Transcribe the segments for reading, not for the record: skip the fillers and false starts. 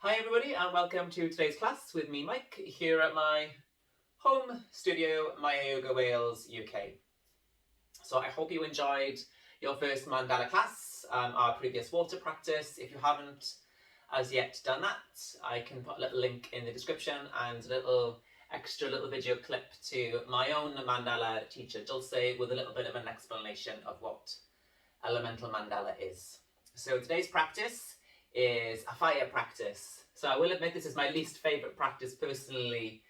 Hi everybody and welcome to today's class with me Mike here at my home studio, Maya Yoga Wales, UK. So I hope you enjoyed your first mandala class, our previous water practice. If you haven't as yet done that, I can put a little link in the description and a little video clip to my own mandala teacher Dulce with a little bit of an explanation of what elemental mandala is. So today's practice is a fire practice. So I will admit this is my least favourite practice personally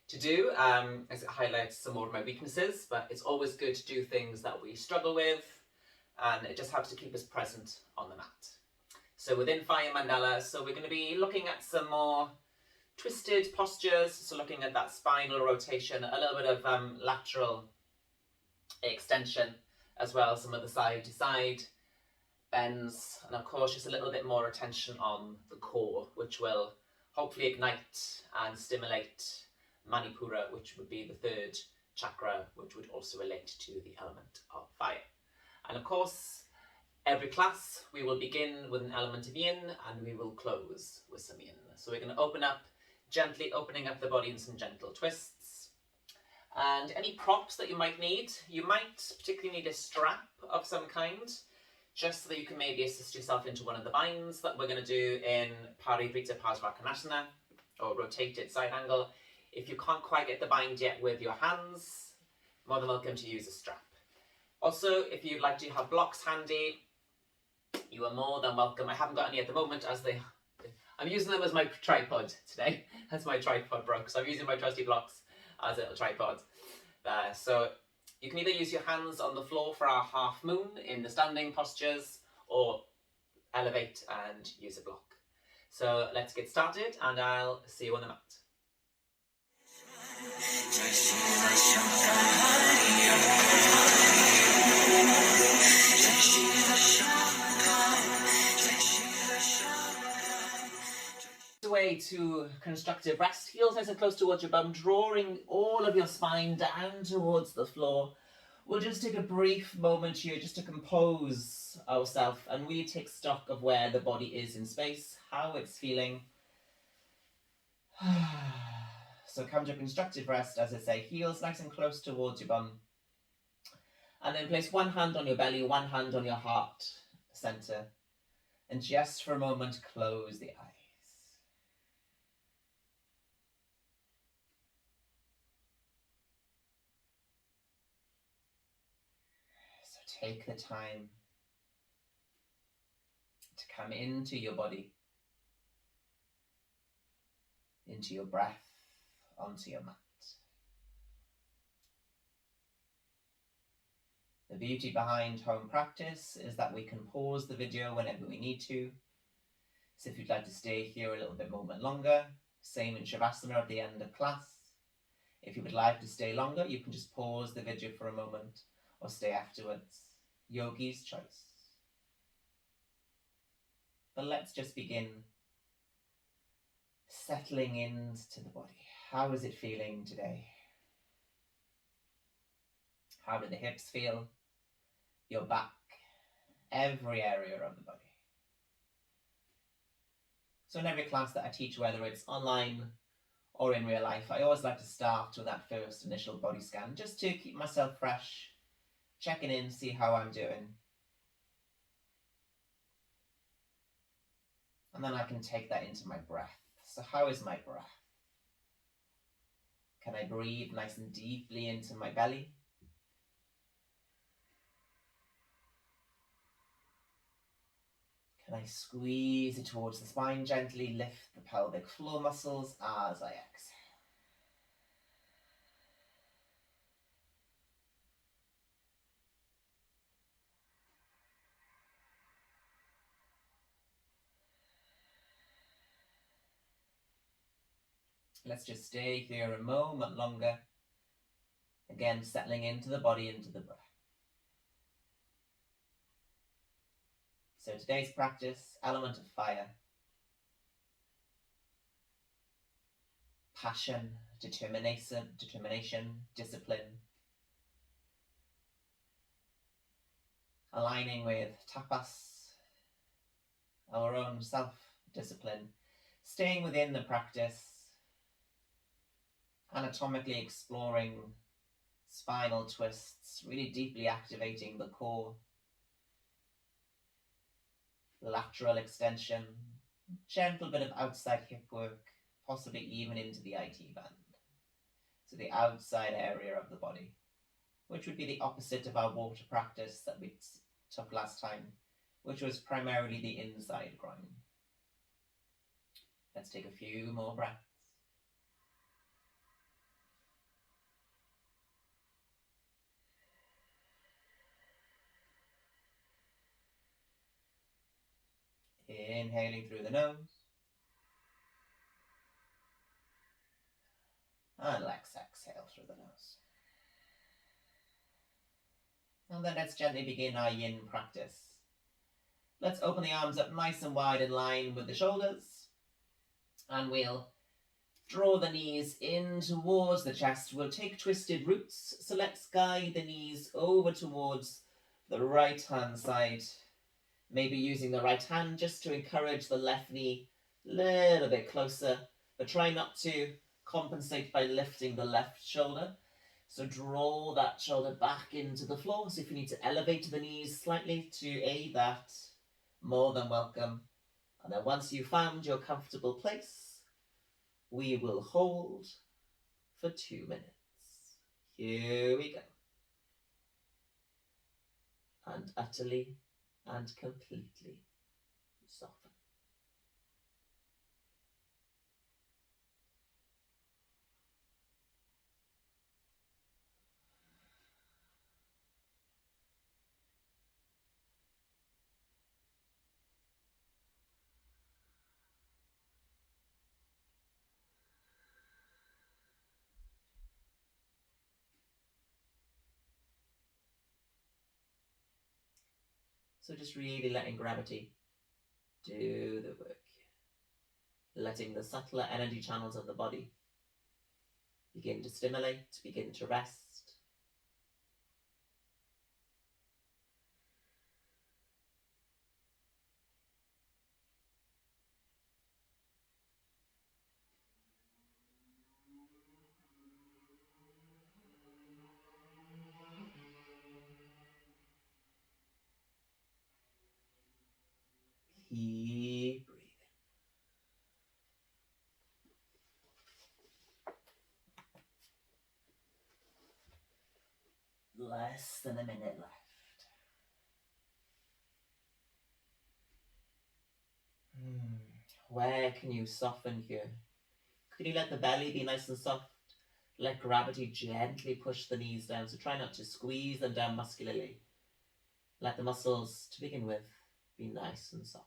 to do, as it highlights some more of my weaknesses, but it's always good to do things that we struggle with, and it just helps to keep us present on the mat. So within Fire Mandala, so we're going to be looking at some more twisted postures, so looking at that spinal rotation, a little bit of lateral extension, as well as some of the side to side bends, and of course just a little bit more attention on the core, which will hopefully ignite and stimulate Manipura, which would be the third chakra, which would also relate to the element of fire. And of course, every class we will begin with an element of yin and we will close with some yin. So we're going to open up, gently opening up the body in some gentle twists. And any props that you might need, you might particularly need a strap of some kind, just so that you can maybe assist yourself into one of the binds that we're going to do in Parivrita Parsvakonasana, or rotated side angle. If you can't quite get the bind yet with your hands, more than welcome to use a strap. Also, if you'd like to have blocks handy, you are more than welcome. I haven't got any at the moment, as I'm using them as my tripod today. As my tripod broke, so I'm using my trusty blocks as a little tripod there. So you can either use your hands on the floor for our half moon in the standing postures, or elevate and use a block. So let's get started and I'll see you on the mat. Way to constructive rest, heels nice and close towards your bum, drawing all of your spine down towards the floor. We'll just take a brief moment here just to compose ourselves and really take stock of where the body is in space, how it's feeling. So come to a constructive rest, as I say, heels nice and close towards your bum. And then place one hand on your belly, one hand on your heart center. And just for a moment, close the eyes. So take the time to come into your body, into your breath, onto your mat. The beauty behind home practice is that we can pause the video whenever we need to. So if you'd like to stay here a little bit moment longer, same in Shavasana at the end of class. If you would like to stay longer, you can just pause the video for a moment or stay afterwards. Yogi's choice. But let's just begin settling into the body. How is it feeling today? How do the hips feel? Your back, every area of the body. So in every class that I teach, whether it's online or in real life, I always like to start with that first initial body scan, just to keep myself fresh, checking in, see how I'm doing. And then I can take that into my breath. So how is my breath? Can I breathe nice and deeply into my belly? Can I squeeze it towards the spine, gently lift the pelvic floor muscles as I exhale? Let's just stay here a moment longer. Again, settling into the body, into the breath. So today's practice, element of fire. Passion, determination, discipline. Aligning with tapas, our own self-discipline, Staying within the practice, anatomically exploring spinal twists, really deeply activating the core, lateral extension, gentle bit of outside hip work, possibly even into the IT band, so the outside area of the body, which would be the opposite of our water practice that we took last time, which was primarily the inside groin. Let's take a few more breaths. Inhaling through the nose. And let's exhale through the nose. And then let's gently begin our yin practice. Let's open the arms up nice and wide in line with the shoulders. And we'll draw the knees in towards the chest. We'll take twisted roots. So let's guide the knees over towards the right hand side. Maybe using the right hand just to encourage the left knee a little bit closer. But try not to compensate by lifting the left shoulder. So draw that shoulder back into the floor. So if you need to elevate the knees slightly to aid that, more than welcome. And then once you've found your comfortable place, we will hold for 2 minutes. Here we go. And utterly and completely soften. So just really letting gravity do the work. Letting the subtler energy channels of the body begin to stimulate, begin to rest. Keep breathing. Less than a minute left. Where can you soften here? Could you let the belly be nice and soft? Let gravity gently push the knees down, so try not to squeeze them down muscularly. Let the muscles, to begin with, be nice and soft.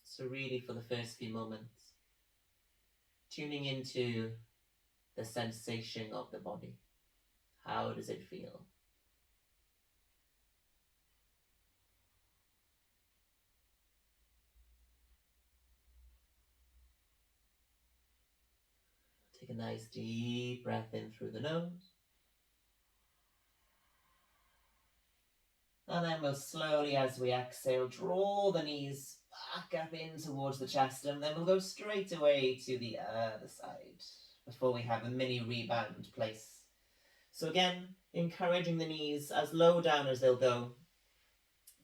So really for the first few moments, tuning into the sensation of the body. How does it feel? Take a nice deep breath in through the nose. And then we'll slowly, as we exhale, draw the knees back up in towards the chest, and then we'll go straight away to the other side before we have a mini rebound place. So again, encouraging the knees as low down as they'll go.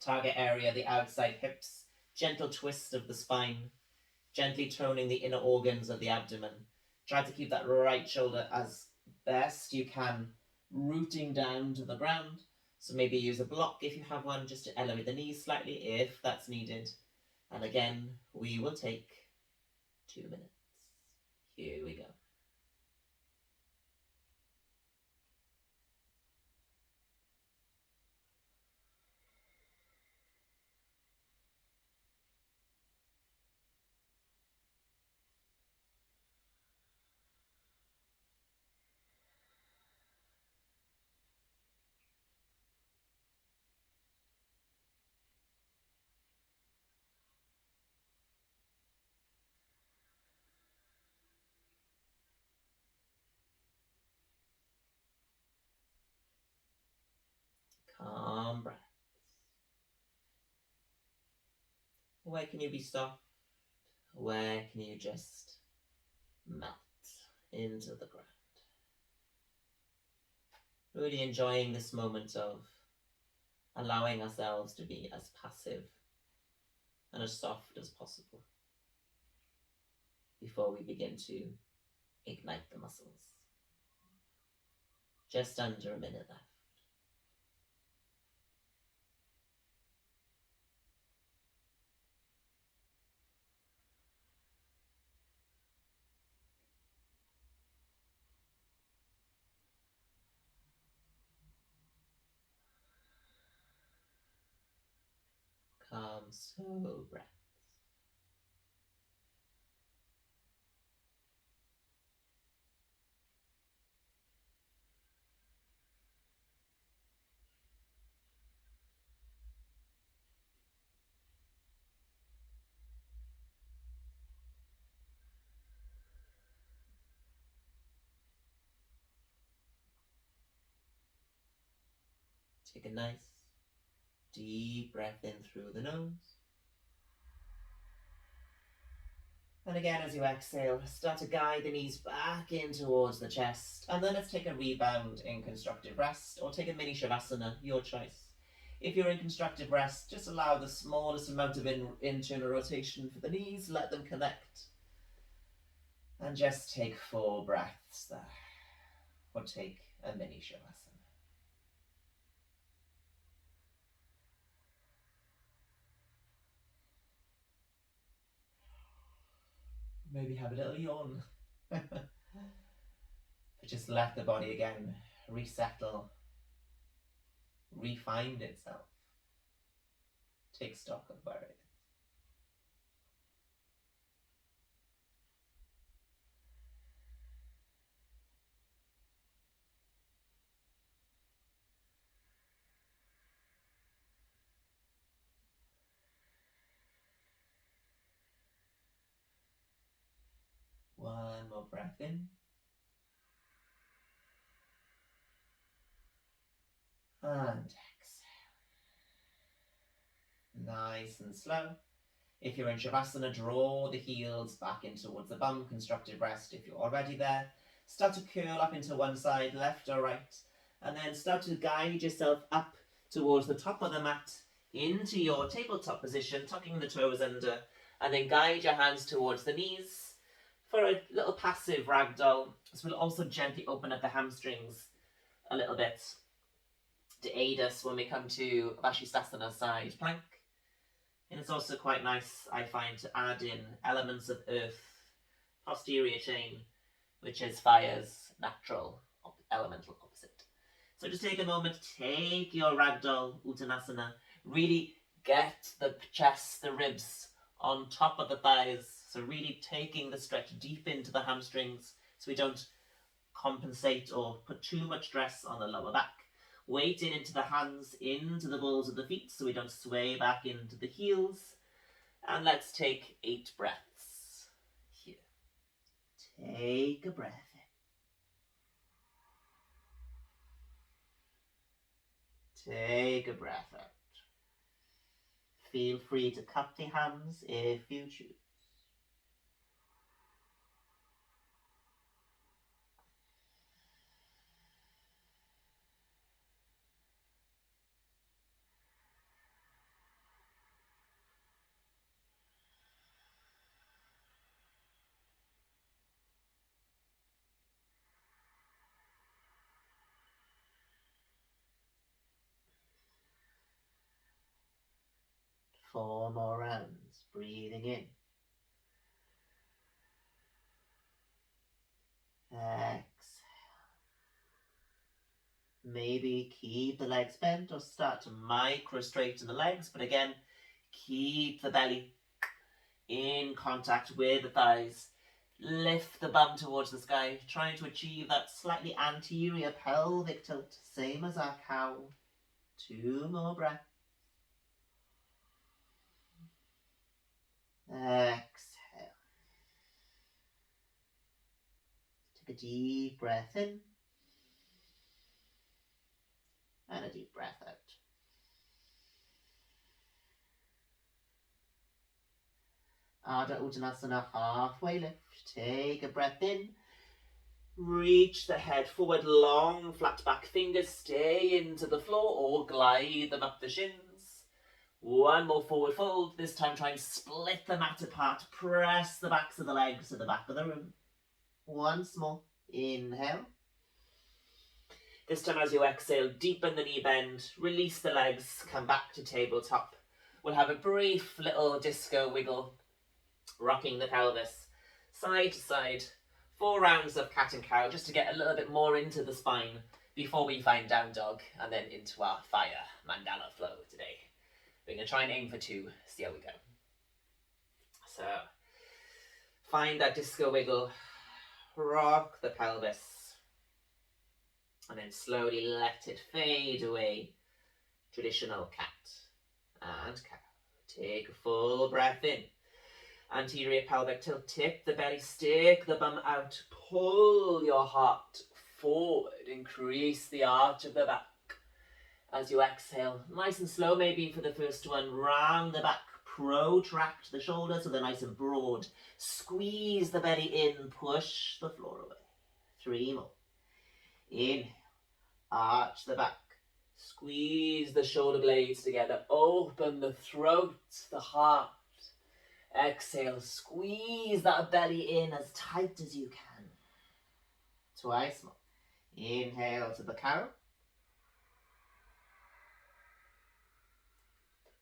Target area, the outside hips, gentle twist of the spine, gently toning the inner organs of the abdomen. Try to keep that right shoulder as best you can, rooting down to the ground. So maybe use a block if you have one, just to elevate the knees slightly if that's needed. And again, we will take 2 minutes. Here we go. Where can you be soft? Where can you just melt into the ground? Really enjoying this moment of allowing ourselves to be as passive and as soft as possible before we begin to ignite the muscles. Just under a minute left. Calm, slow breaths. Take a nice deep breath in through the nose. And again, as you exhale, start to guide the knees back in towards the chest. And then let's take a rebound in constructive rest, or take a mini shavasana, your choice. If you're in constructive rest, just allow the smallest amount of internal rotation for the knees, let them connect. And just take 4 breaths there, or take a mini shavasana. Maybe have a little yawn. But just let the body again resettle, refind itself, take stock of where it is. One more breath in. And exhale. Nice and slow. If you're in Shavasana, draw the heels back in towards the bum, constructive rest. If you're already there, start to curl up into one side, left or right, and then start to guide yourself up towards the top of the mat, into your tabletop position, tucking the toes under, and then guide your hands towards the knees for a little passive ragdoll. This will also gently open up the hamstrings a little bit to aid us when we come to Vashisthasana side plank. And it's also quite nice, I find, to add in elements of earth, posterior chain, which is fire's natural elemental opposite. So just take a moment, take your ragdoll uttanasana, really get the chest, the ribs on top of the thighs. So really taking the stretch deep into the hamstrings so we don't compensate or put too much stress on the lower back. Weight in into the hands, into the balls of the feet so we don't sway back into the heels. And let's take 8 breaths here. Take a breath in. Take a breath out. Feel free to cup the hands if you choose. Four more rounds, breathing in. Exhale. Maybe keep the legs bent or start to micro straighten the legs, but again, keep the belly in contact with the thighs. Lift the bum towards the sky, trying to achieve that slightly anterior pelvic tilt, same as our cow. 2 more breaths. Exhale. Take a deep breath in and a deep breath out. Adha Uttanasana, halfway lift. Take a breath in. Reach the head forward, long flat back fingers stay into the floor or glide them up the shins. One more forward fold. This time try and split the mat apart. Press the backs of the legs to the back of the room. Once more. Inhale. This time as you exhale, deepen the knee bend. Release the legs. Come back to tabletop. We'll have a brief little disco wiggle. Rocking the pelvis. Side to side. 4 rounds of cat and cow just to get a little bit more into the spine before we find down dog and then into our fire mandala flow today. We're going to try and aim for 2, see how we go. So, find that disco wiggle, rock the pelvis, and then slowly let it fade away. Traditional cat and cow. Take a full breath in. Anterior pelvic tilt, tip the belly, stick the bum out, pull your heart forward, increase the arch of the back. As you exhale, nice and slow maybe for the first one, round the back, protract the shoulders so they're nice and broad. Squeeze the belly in, push the floor away. 3 more. Inhale, arch the back, squeeze the shoulder blades together, open the throat, the heart. Exhale, squeeze that belly in as tight as you can. Twice more. Inhale to the cow.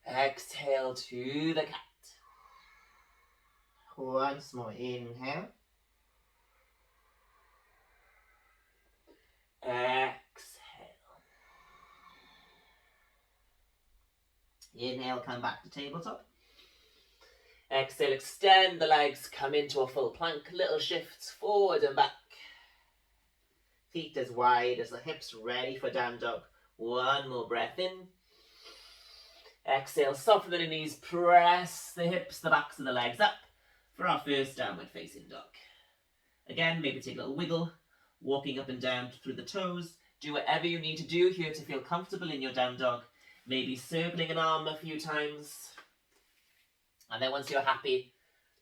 Exhale to the cat. Once more. Inhale. Exhale. Inhale, come back to tabletop. Exhale, extend the legs, come into a full plank, little shifts forward and back. Feet as wide as the hips, ready for down dog. 1 more breath in. Exhale, soften the knees, press the hips, the backs of the legs up for our first downward facing dog. Again, maybe take a little wiggle, walking up and down through the toes. Do whatever you need to do here to feel comfortable in your down dog. Maybe circling an arm a few times. And then once you're happy,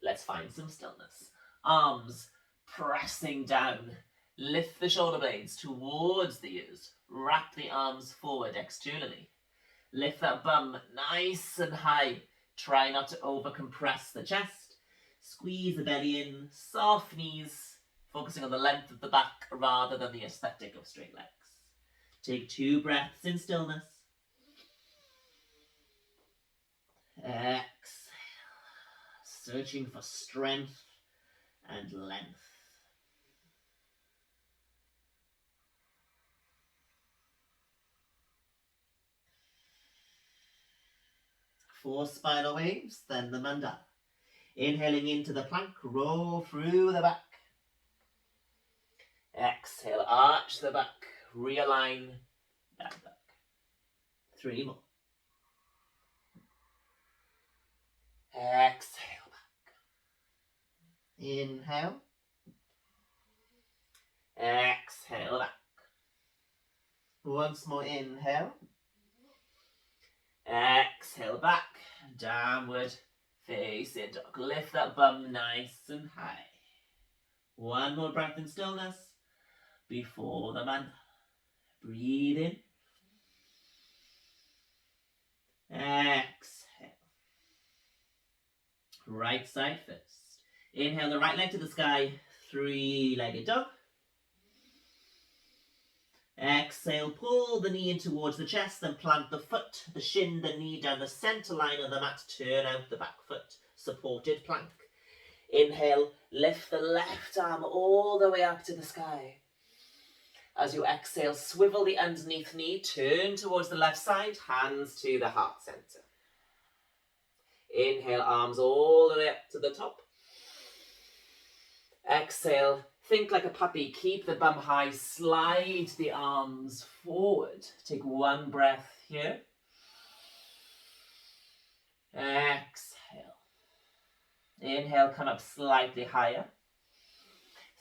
let's find some stillness. Arms pressing down. Lift the shoulder blades towards the ears. Wrap the arms forward externally. Lift that bum nice and high. Try not to over-compress the chest. Squeeze the belly in. Soft knees. Focusing on the length of the back rather than the aesthetic of straight legs. Take 2 breaths in stillness. Exhale. Searching for strength and length. Four spinal waves, then the mandala. Inhaling into the plank, roll through the back. Exhale, arch the back, realign that back. 3 more. Exhale. Inhale. Exhale back. Once more, inhale. Exhale back. Downward facing dog. Lift that bum nice and high. 1 more breath in stillness before the mandala. Breathe in. Exhale. Right side first. Inhale the right leg to the sky, 3-legged dog. Exhale, pull the knee in towards the chest, then plant the foot, the shin, the knee down the center line of the mat, turn out the back foot, supported plank. Inhale, lift the left arm all the way up to the sky. As you exhale, swivel the underneath knee, turn towards the left side, hands to the heart center. Inhale, arms all the way up to the top. Exhale, think like a puppy, keep the bum high, slide the arms forward. Take 1 breath here. Exhale. Inhale, come up slightly higher.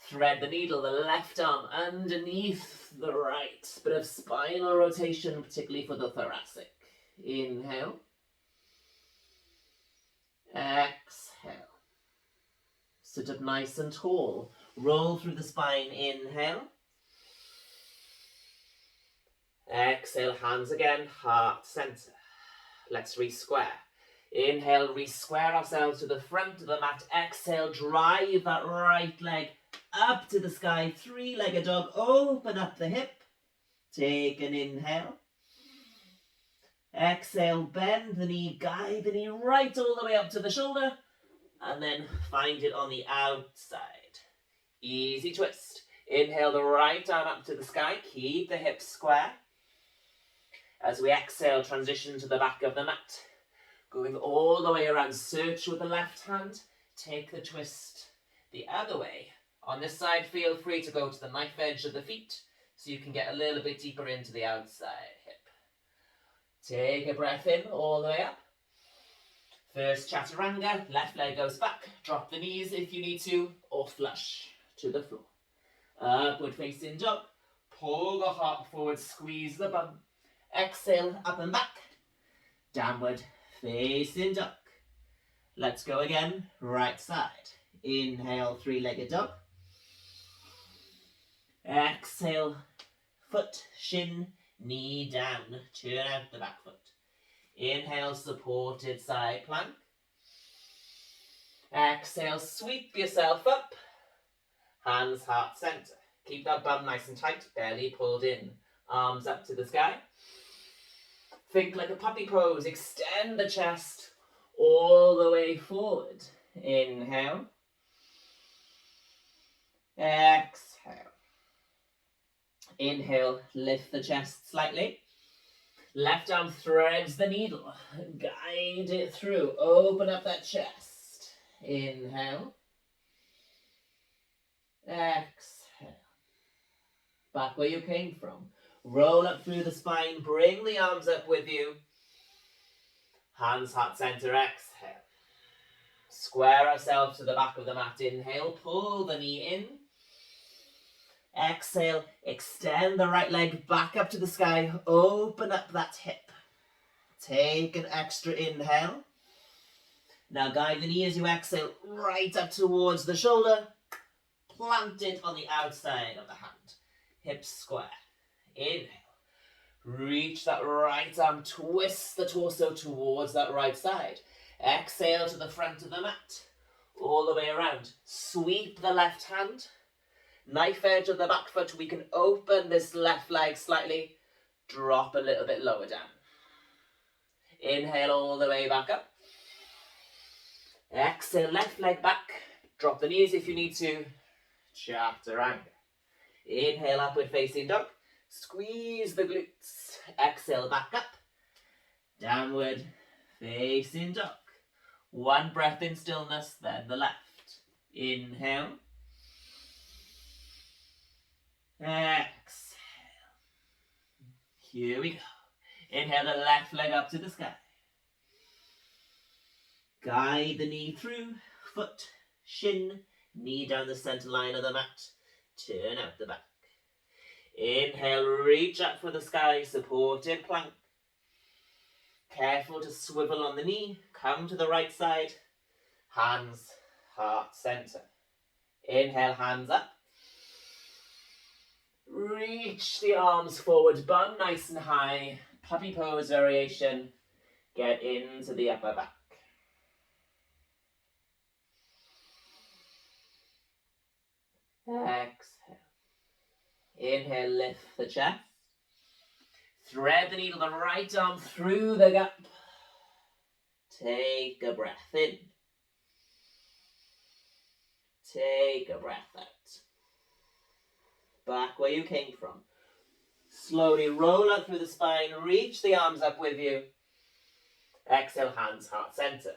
Thread the needle, the left arm underneath the right. Bit of spinal rotation, particularly for the thoracic. Inhale. Exhale. Sit up nice and tall. Roll through the spine. Inhale. Exhale, hands again, heart center. Let's re-square. Inhale, re-square ourselves to the front of the mat. Exhale, drive that right leg up to the sky. Three-legged dog. Open up the hip. Take an inhale. Exhale, bend the knee, guide the knee right all the way up to the shoulder. And then find it on the outside. Easy twist. Inhale the right arm up to the sky. Keep the hips square. As we exhale, transition to the back of the mat. Going all the way around. Search with the left hand. Take the twist the other way. On this side, feel free to go to the knife edge of the feet so you can get a little bit deeper into the outside hip. Take a breath in all the way up. First chaturanga, left leg goes back. Drop the knees if you need to, or flush to the floor. Upward facing dog. Pull the heart forward, squeeze the bum. Exhale, up and back. Downward facing dog. Let's go again, right side. Inhale, three-legged dog. Exhale, foot, shin, knee down. Turn out the back foot. Inhale, supported side plank. Exhale, sweep yourself up. Hands heart center. Keep that bum nice and tight, belly pulled in. Arms up to the sky. Think like a puppy pose. Extend the chest all the way forward. Inhale. Exhale. Inhale, lift the chest slightly. Left arm threads the needle. Guide it through. Open up that chest. Inhale. Exhale. Back where you came from. Roll up through the spine. Bring the arms up with you. Hands heart center. Exhale. Square ourselves to the back of the mat. Inhale. Pull the knee in. Exhale, extend the right leg back up to the sky. Open up that hip. Take an extra inhale. Now guide the knee as you exhale right up towards the shoulder. Plant it on the outside of the hand. Hips square. Inhale. Reach that right arm. Twist the torso towards that right side. Exhale to the front of the mat. All the way around. Sweep the left hand. Knife edge of the back foot, we can open this left leg slightly, drop a little bit lower down. Inhale all the way back up. Exhale, left leg back. Drop the knees if you need to. Chaturanga. Inhale, upward facing dog. Squeeze the glutes. Exhale, back up. Downward facing dog. One breath in stillness, then the left. Inhale. Exhale. Here we go. Inhale the left leg up to the sky. Guide the knee through. Foot, shin, knee down the center line of the mat. Turn out the back. Inhale, reach up for the sky. Supported plank. Careful to swivel on the knee. Come to the right side. Hands, heart center. Inhale, hands up. Reach the arms forward, bum nice and high. Puppy pose variation. Get into the upper back. Exhale. Inhale, lift the chest. Thread the needle, the right arm through the gap. Take a breath in. Take a breath out. Back where you came from. Slowly roll up through the spine. Reach the arms up with you. Exhale, hands heart center.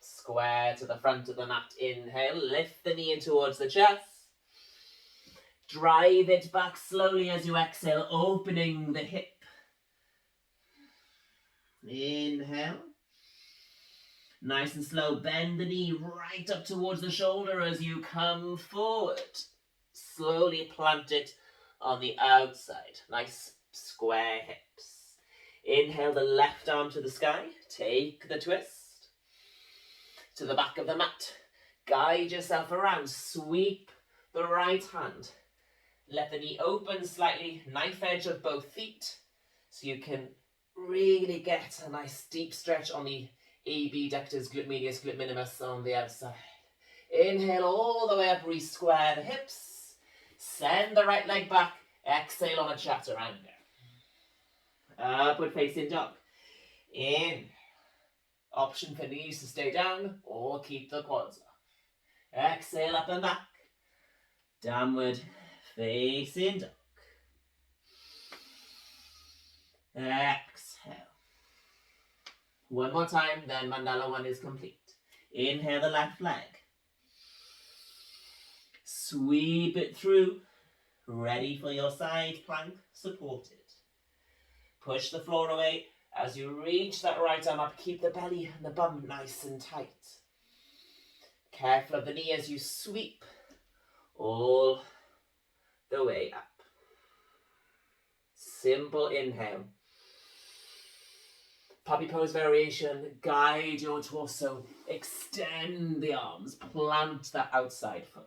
Square to the front of the mat. Inhale, lift the knee in towards the chest. Drive it back slowly as you exhale, opening the hip. Inhale. Nice and slow, bend the knee right up towards the shoulder as you come forward. Slowly plant it on the outside. Nice square hips. Inhale the left arm to the sky. Take the twist. To the back of the mat. Guide yourself around. Sweep the right hand. Let the knee open slightly, knife edge of both feet, so you can really get a nice deep stretch on the abductors, glute medius, glute minimus on the outside. Inhale all the way up, re-square the hips. Send the right leg back. Exhale on a chaturanga. Upward facing dog. In. Option for knees to stay down or keep the quads up. Exhale up and back. Downward facing dog. Exhale. One more time, then Mandala 1 is complete. Inhale the left leg. Sweep it through. Ready for your side plank, supported. Push the floor away as you reach that right arm up. Keep the belly and the bum nice and tight. Careful of the knee as you sweep all the way up. Simple inhale. Puppy pose variation. Guide your torso. Extend the arms. Plant that outside foot.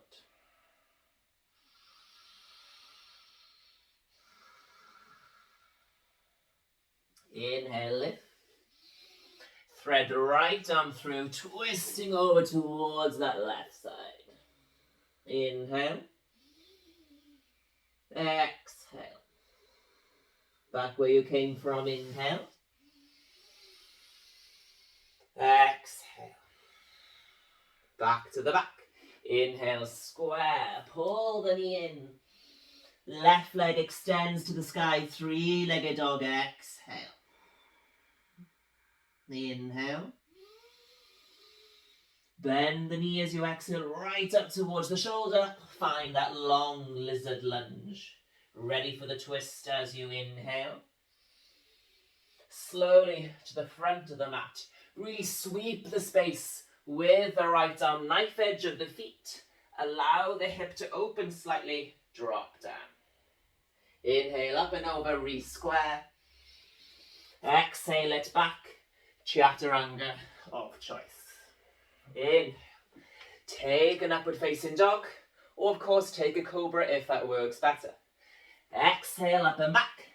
Inhale, lift. Thread the right arm through, twisting over towards that left side. Inhale. Exhale. Back where you came from, inhale. Exhale. Back to the back. Inhale, square. Pull the knee in. Left leg extends to the sky. Three-legged dog. Exhale. Inhale. Bend the knee as you exhale right up towards the shoulder. Find that long lizard lunge. Ready for the twist as you inhale. Slowly to the front of the mat. Really sweep the space with the right arm. Knife edge of the feet. Allow the hip to open slightly. Drop down. Inhale up and over. Re-square. Exhale it back. Chaturanga of choice. Inhale. Take an upward facing dog. Or of course take a cobra if that works better. Exhale up and back.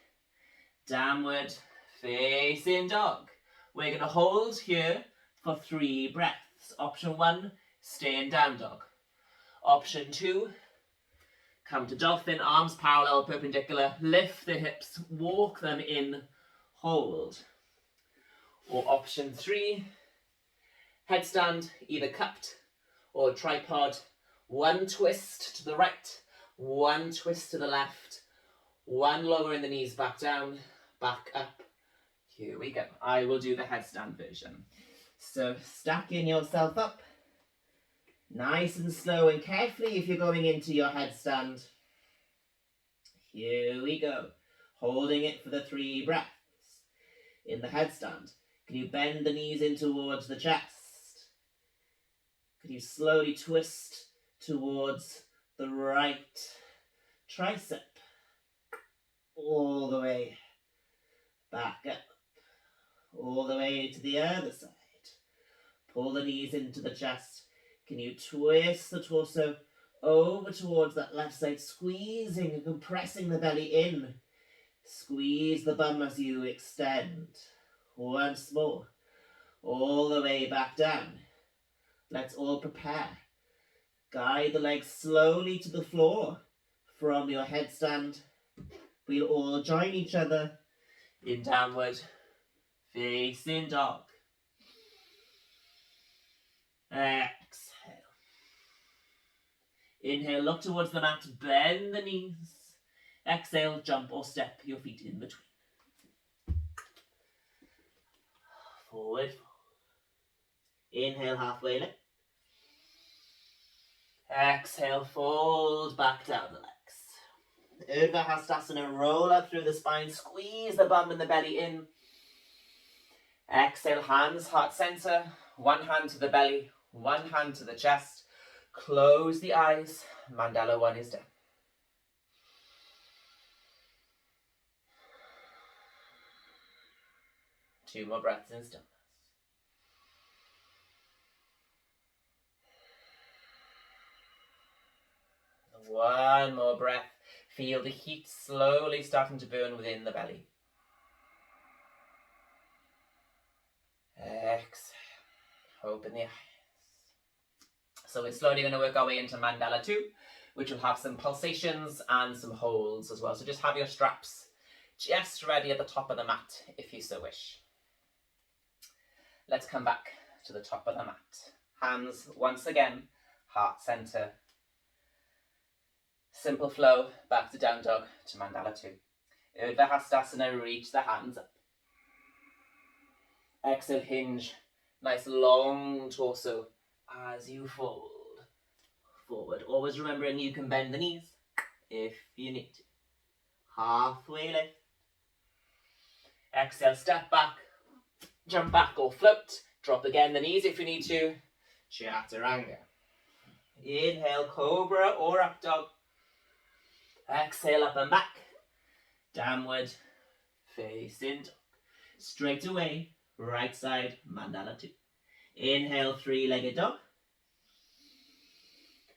Downward facing dog. We're going to hold here for 3 breaths. Option 1, stay in down dog. Option 2, come to dolphin, arms parallel, perpendicular. Lift the hips, walk them in, hold. Or option 3, headstand, either cupped or tripod. 1 twist to the right, 1 twist to the left, 1 lowering the knees back down, back up. Here we go. I will do the headstand version. So stacking yourself up, nice and slow and carefully if you're going into your headstand. Here we go. Holding it for the 3 breaths. In the headstand, can you bend the knees in towards the chest? Can you slowly twist towards the right tricep? All the way back up. All the way to the other side. Pull the knees into the chest. Can you twist the torso over towards that left side, squeezing and compressing the belly in. Squeeze the bum as you extend. Once more. All the way back down. Let's all prepare. Guide the legs slowly to the floor from your headstand. We'll all join each other in downward facing dog. Exhale. Inhale, look towards the mat, bend the knees. Exhale, jump or step your feet in between. Forward. Inhale, halfway lift. Exhale, fold back down the legs. Urdhva Hastasana, roll up through the spine, squeeze the bum and the belly in. Exhale, hands, heart center, 1 hand to the belly, 1 hand to the chest. Close the eyes, Mandala 1 is done. Two more breaths in stillness. One more breath. Feel the heat slowly starting to burn within the belly. Exhale. Open the eyes. So we're slowly going to work our way into Mandala 2, which will have some pulsations and some holds as well. So just have your straps just ready at the top of the mat if you so wish. Let's come back to the top of the mat. Hands once again, heart center. Simple flow, back to down dog to Mandala 2. Urdhva Hastasana, reach the hands up. Exhale, hinge, nice long torso as you fold forward. Always remembering you can bend the knees if you need to. Halfway lift. Exhale, step back, jump back or float. Drop again the knees if you need to. Chaturanga. Inhale, cobra or up dog. Exhale, up and back. Downward facing dog. Straight away, right side, Mandala 2. Inhale, three-legged dog.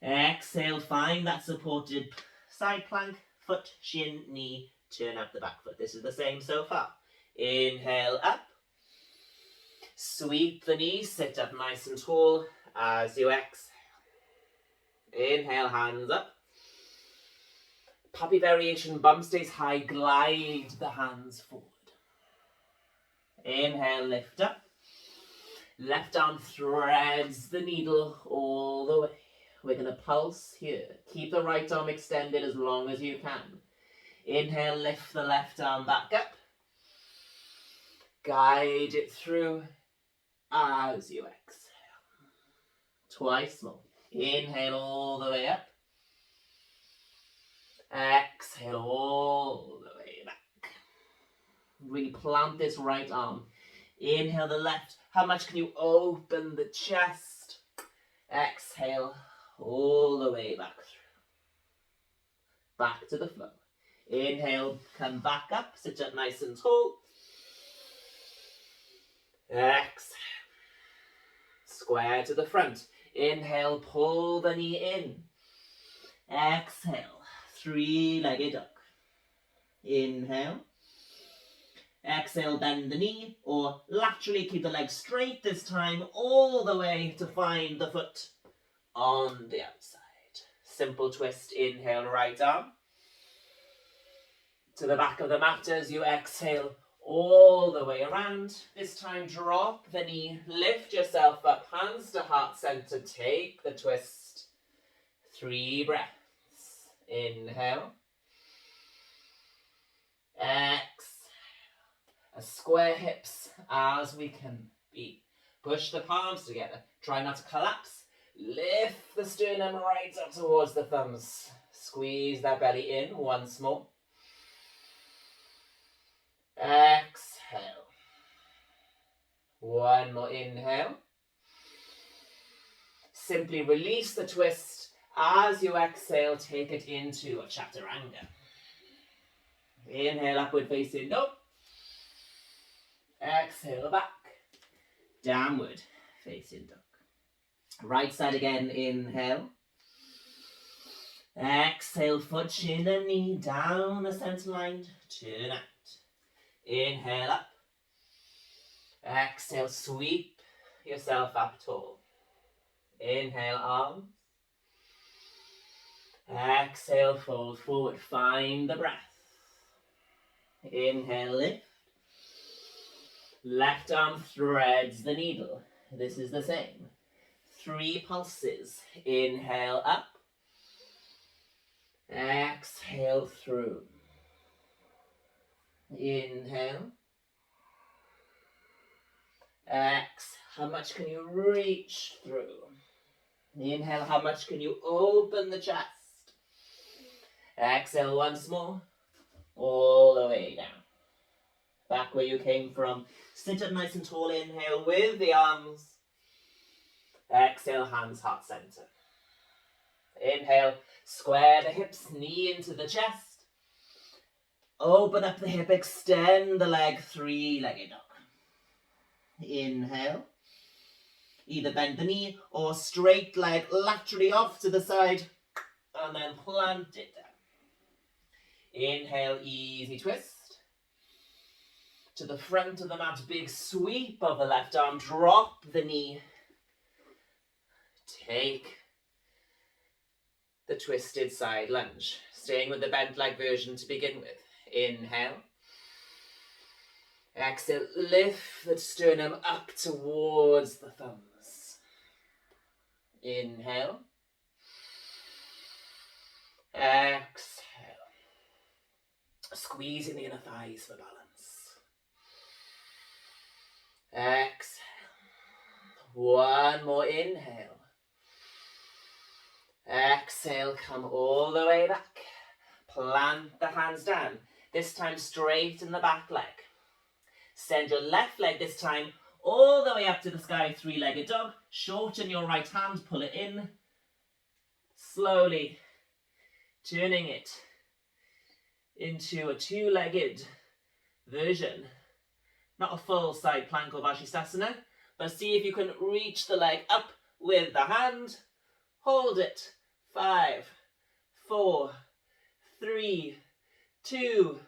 Exhale, find that supported side plank, foot, shin, knee, turn up the back foot. This is the same so far. Inhale, up. Sweep the knees, sit up nice and tall as you exhale. Inhale, hands up. Puppy variation, bum stays high, glide the hands forward. Inhale, lift up. Left arm threads the needle all the way. We're going to pulse here. Keep the right arm extended as long as you can. Inhale, lift the left arm back up. Guide it through as you exhale. Twice more. Inhale all the way up. Exhale all the way back. Really plant this right arm. Inhale the left. How much can you open the chest? Exhale all the way back through. Back to the flow. Inhale, come back up. Sit up nice and tall. Exhale. Square to the front. Inhale, pull the knee in. Exhale, three-legged dog. Inhale. Exhale, bend the knee, or laterally keep the leg straight this time, all the way to find the foot on the outside. Simple twist, inhale, right arm. To the back of the mat as you exhale, all the way around. This time, drop the knee, lift yourself up, hands to heart center, take the twist. 3 breaths. Inhale. Exhale. As square hips as we can be. Push the palms together. Try not to collapse. Lift the sternum right up towards the thumbs. Squeeze that belly in once more. Exhale. One more inhale. Simply release the twist. As you exhale, take it into a chaturanga. Inhale, upward facing dog. Exhale, back. Downward facing dog. Right side again, inhale. Exhale, foot, shin and knee down the center line. Turn out. Inhale up. Exhale, sweep yourself up tall. Inhale, arms. Exhale, fold forward. Find the breath. Inhale, lift. Left arm threads the needle. This is the same. 3 pulses. Inhale up. Exhale through. Inhale. Exhale. How much can you reach through? Inhale. How much can you open the chest? Exhale once more. All the way down. Back where you came from. Sit up nice and tall. Inhale with the arms. Exhale, hands heart center. Inhale, square the hips, knee into the chest. Open up the hip, extend the leg, 3-legged dog. Inhale. Either bend the knee or straight leg laterally off to the side and then plant it down. Inhale, easy twist. To the front of the mat, big sweep of the left arm, drop the knee. Take the twisted side lunge, staying with the bent leg version to begin with. Inhale. Exhale, lift the sternum up towards the thumbs. Inhale. Exhale. Squeezing the inner thighs for balance. Exhale. One more inhale. Exhale, come all the way back. Plant the hands down, this time straight in the back leg. Send your left leg this time all the way up to the sky, three-legged dog. Shorten your right hand, pull it in. Slowly turning it into a two-legged version. Not a full side plank or Vashisthasana, but see if you can reach the leg up with the hand. Hold it. 5, 4, 3, 2,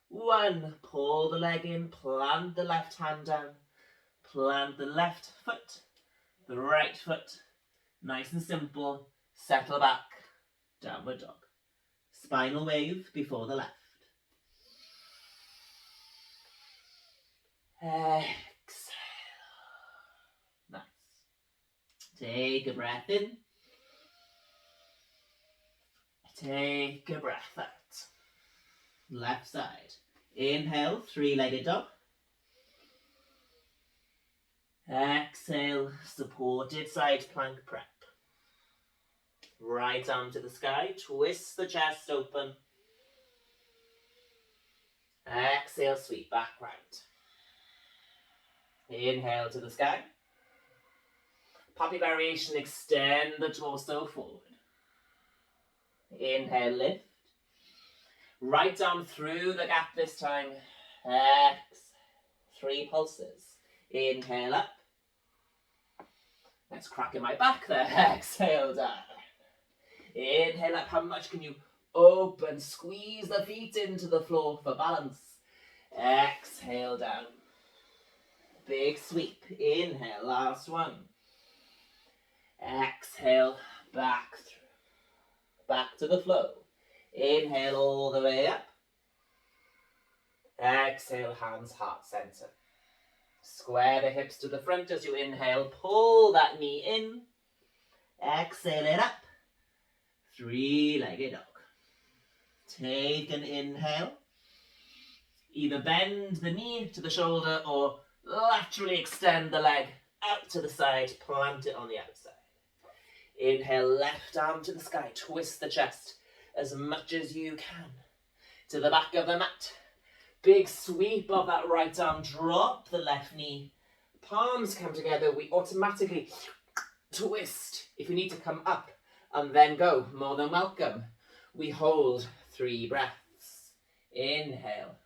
1. Pull the leg in, plant the left hand down. Plant the left foot, the right foot. Nice and simple. Settle back. Downward dog. Spinal wave before the left. Exhale. Nice. Take a breath in. Take a breath out. Left side. Inhale, three-legged dog. Exhale, supported side plank prep. Right arm to the sky, twist the chest open. Exhale, sweep back round. Inhale to the sky. Puppy variation, extend the torso forward. Inhale, lift. Right arm through the gap this time. Exhale. 3 pulses. Inhale up. Let's crack in my back there. Exhale down. Inhale up. How much can you open? Squeeze the feet into the floor for balance. Exhale down. Big sweep. Inhale. Last one. Exhale. Back through. Back to the flow. Inhale all the way up. Exhale, hands heart center. Square the hips to the front as you inhale. Pull that knee in. Exhale it up. Three-legged dog. Take an inhale. Either bend the knee to the shoulder or laterally extend the leg out to the side. Plant it on the outside. Inhale, left arm to the sky. Twist the chest as much as you can to the back of the mat. Big sweep of that right arm. Drop the left knee. Palms come together. We automatically twist. If you need to come up and then go, more than welcome. We hold 3 breaths. Inhale.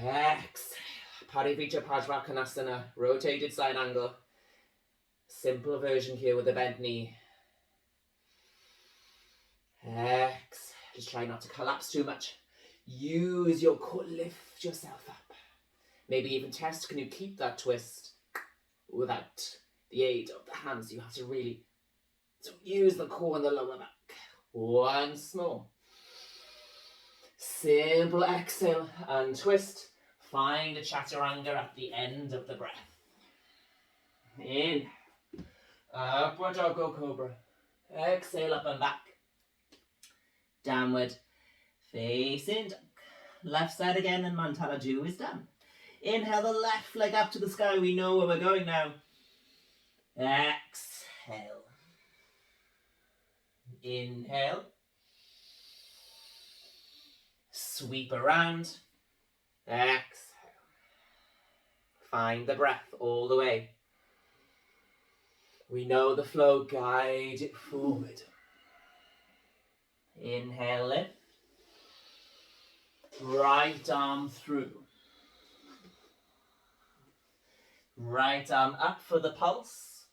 Exhale. Parivrija Prajvakanasana. Rotated side angle. Simple version here with the bent knee. Exhale. Just try not to collapse too much. Use your core, lift yourself up. Maybe even test, can you keep that twist without the aid of the hands? You have to really use the core and the lower back. Once more. Simple exhale and twist. Find a chaturanga at the end of the breath. Inhale. Upward dog or cobra. Exhale up and back. Downward facing dog. Left side again and Mandala Ju is done. Inhale the left leg up to the sky. We know where we're going now. Exhale. Inhale. Sweep around. Exhale. Find the breath all the way. We know the flow, guide it forward. Inhale, lift. Right arm through. Right arm up for the pulse.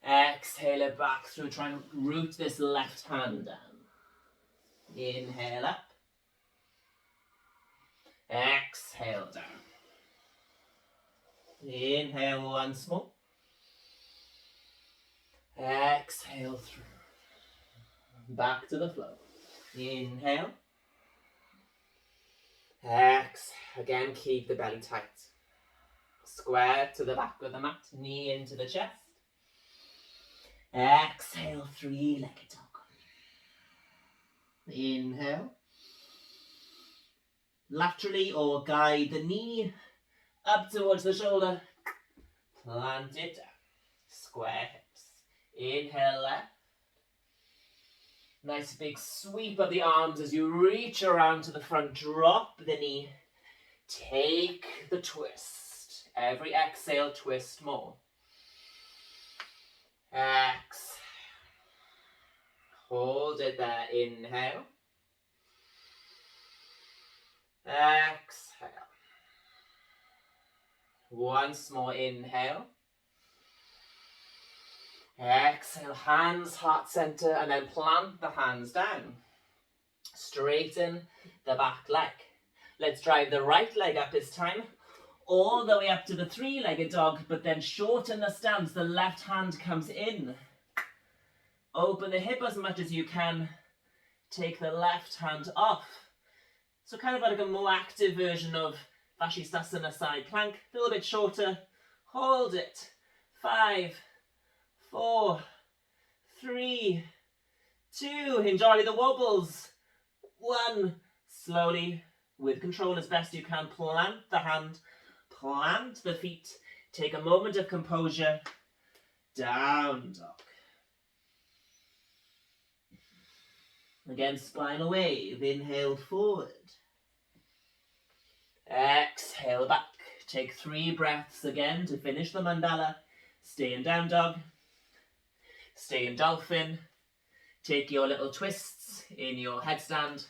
Exhale it back through. Try and root this left hand down. Inhale up. Exhale down. Inhale once more. Exhale through. Back to the flow. Inhale. Exhale. Again, keep the belly tight. Square to the back of the mat. Knee into the chest. Exhale, three-legged dog. Inhale. Laterally or guide the knee up towards the shoulder. Plant it down. Square hips. Inhale left. Nice big sweep of the arms as you reach around to the front. Drop the knee. Take the twist. Every exhale, twist more. Exhale. Hold it there. Inhale. Exhale. Once more. Inhale. Exhale. Hands, heart center, and then plant the hands down. Straighten the back leg. Let's drive the right leg up this time, all the way up to the three-legged dog, but then shorten the stance. The left hand comes in. Open the hip as much as you can. Take the left hand off. So kind of like a more active version of Vashisthasana side plank. A little bit shorter. Hold it. 5, 4, 3, 2. Enjoy the wobbles. 1. Slowly, with control as best you can, plant the hand. Plant the feet. Take a moment of composure. Down dog. Again, spinal wave. Inhale forward. Exhale back. Take 3 breaths again to finish the mandala. Stay in down dog. Stay in dolphin. Take your little twists in your headstand.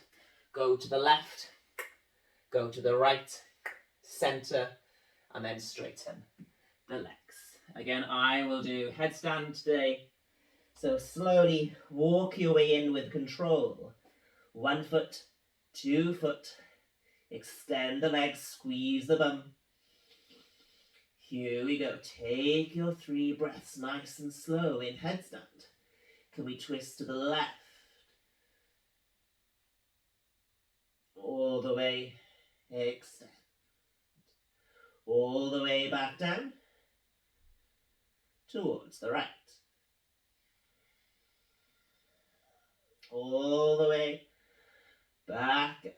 Go to the left. Go to the right. Center. And then straighten the legs. Again, I will do headstand today. So slowly walk your way in with control. 1 foot, 2 foot. Extend the legs, squeeze the bum. Here we go. Take your 3 breaths nice and slow in headstand. Can we twist to the left? All the way. Extend. All the way back down. Towards the right. All the way back up.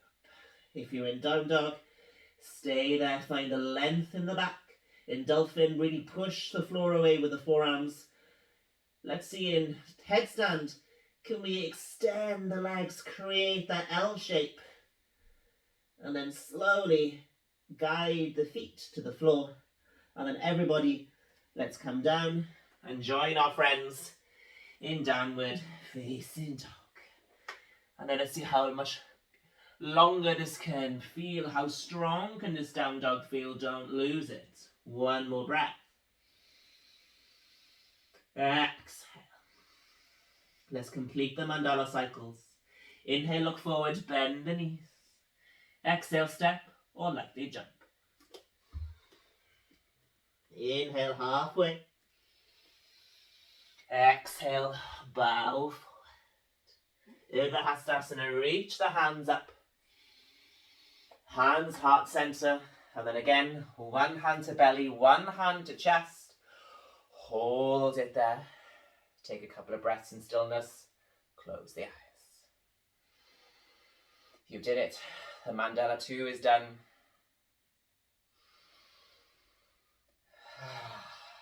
If you're in down dog, stay there, find the length in the back. In dolphin, really push the floor away with the forearms. Let's see in headstand, can we extend the legs, create that L shape? And then slowly guide the feet to the floor. And then everybody, let's come down and join our friends in downward facing dog. And then let's see how much longer this can feel. How strong can this down dog feel? Don't lose it. 1 more breath. Exhale. Let's complete the mandala cycles. Inhale, look forward, bend the knees. Exhale, step or lightly jump. Inhale, halfway. Exhale, bow forward. Urdhva Hastasana, reach the hands up. Hands, heart center. And then again, 1 hand to belly, 1 hand to chest. Hold it there. Take a couple of breaths in stillness. Close the eyes. You did it. The Mandala 2 is done.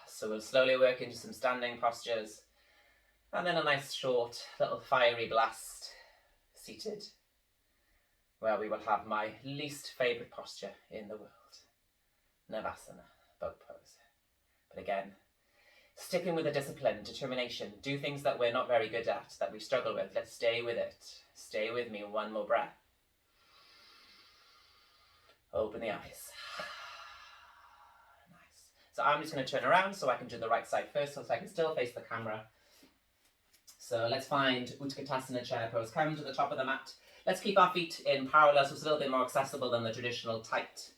So we'll slowly work into some standing postures. And then a nice short little fiery blast seated, where we will have my least favourite posture in the world. Navasana, bug pose. But again, sticking with the discipline, determination, do things that we're not very good at, that we struggle with. Let's stay with it. Stay with me. 1 more breath. Open the eyes. Nice. So I'm just going to turn around so I can do the right side first, so I can still face the camera. So let's find Utkatasana chair pose. Come to the top of the mat. Let's keep our feet in parallel, so it's a little bit more accessible than the traditional tight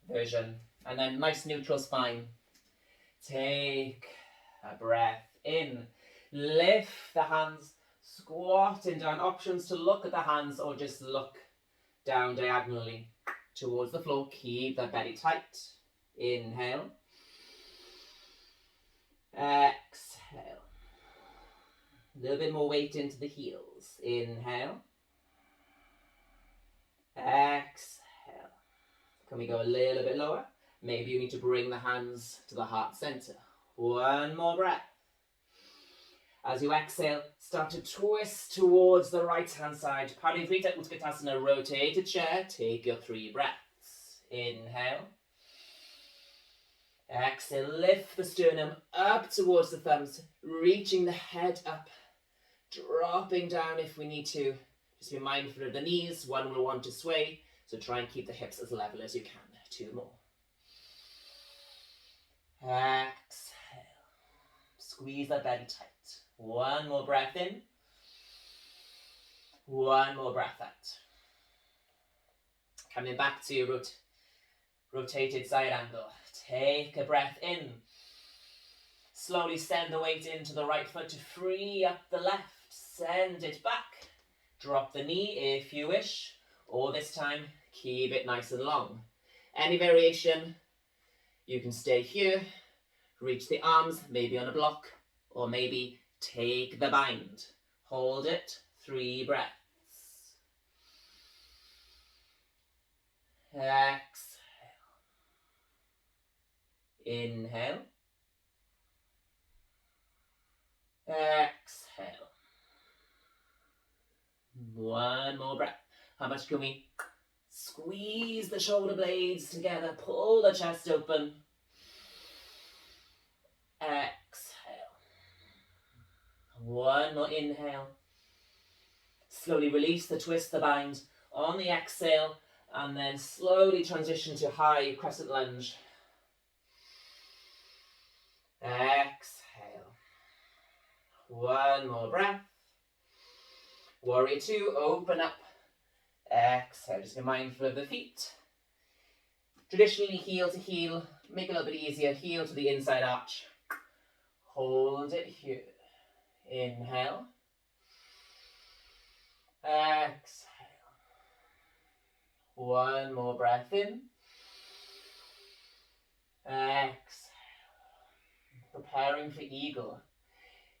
version. And then nice neutral spine. Take a breath in. Lift the hands, squatting down. Options to look at the hands or just look down diagonally towards the floor. Keep the belly tight. Inhale. Exhale. A little bit more weight into the heels. Inhale. Exhale. Can we go a little bit lower? Maybe you need to bring the hands to the heart center. One more breath. As you exhale, start to twist towards the right hand side. Parivrita Utkatasana, rotated chair. Take your 3 breaths. Inhale. Exhale, lift the sternum up towards the thumbs, reaching the head up, dropping down if we need to. Just be mindful of the knees. One will want to sway, so try and keep the hips as level as you can. 2 more. Exhale. Squeeze that belly tight. 1 more breath in. 1 more breath out. Coming back to your rotated side angle. Take a breath in. Slowly send the weight into the right foot to free up the left. Send it back. Drop the knee if you wish, or this time keep it nice and long. Any variation, you can stay here, reach the arms, maybe on a block, or maybe take the bind. Hold it, 3 breaths. Exhale. Inhale. Exhale. 1 more breath. How much can we squeeze the shoulder blades together? Pull the chest open. Exhale. 1 more inhale. Slowly release the twist, the bind on the exhale, and then slowly transition to high crescent lunge. Exhale. 1 more breath. Warrior 2, open up. Exhale, just be mindful of the feet. Traditionally, heel to heel, make it a little bit easier. Heel to the inside arch. Hold it here. Inhale. Exhale. 1 more breath in. Exhale. Preparing for eagle.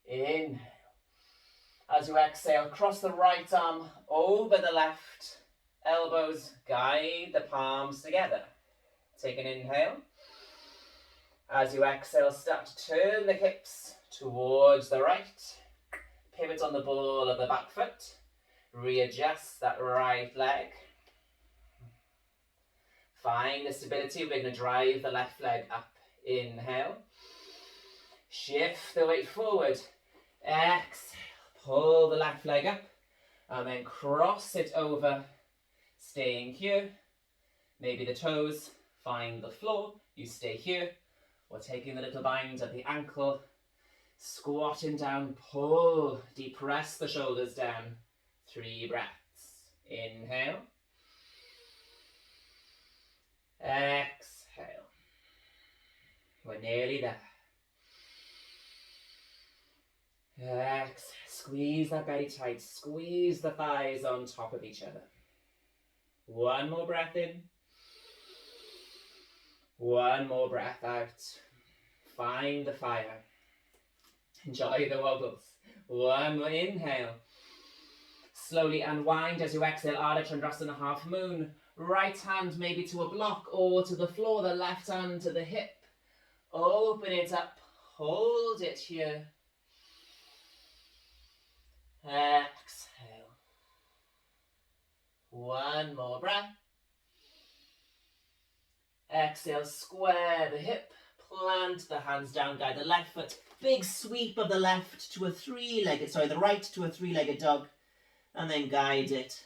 Inhale. As you exhale, cross the right arm over the left. Elbows guide the palms together. Take an inhale. As you exhale, start to turn the hips towards the right. Pivot on the ball of the back foot. Readjust that right leg. Find the stability. We're going to drive the left leg up. Inhale. Shift the weight forward. Exhale. Pull the left leg up. And then cross it over. Staying here. Maybe the toes find the floor. You stay here. Or taking the little bind at the ankle. Squatting down. Pull. Depress the shoulders down. 3 breaths. Inhale. Exhale. We're nearly there. Exhale. Squeeze that belly tight. Squeeze the thighs on top of each other. 1 more breath in. 1 more breath out. Find the fire. Enjoy the wobbles. 1 more inhale. Slowly unwind as you exhale. Ardha Chandrasana, half moon. Right hand maybe to a block or to the floor. The left hand to the hip. Open it up. Hold it here. Exhale. 1 more breath. Exhale, square the hip. Plant the hands down, guide the left foot. Big sweep of the left to a the right to a 3-legged dog. And then guide it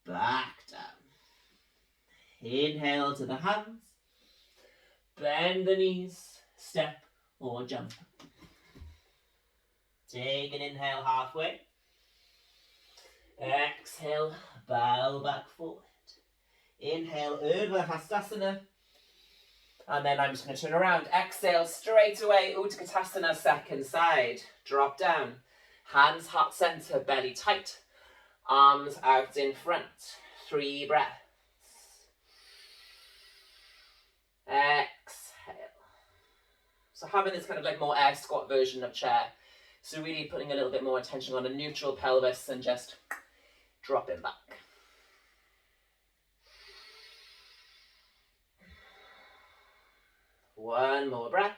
back down. Inhale to the hands. Bend the knees, step or jump. Take an inhale halfway. Exhale, bow back forward. Inhale, Urdhva Hastasana. And then I'm just going to turn around. Exhale, straight away, Utkatasana, second side. Drop down. Hands heart center, belly tight. Arms out in front. 3 breaths. Exhale. So having this kind of like more air squat version of chair. So really putting a little bit more attention on a neutral pelvis and just dropping back. One more breath.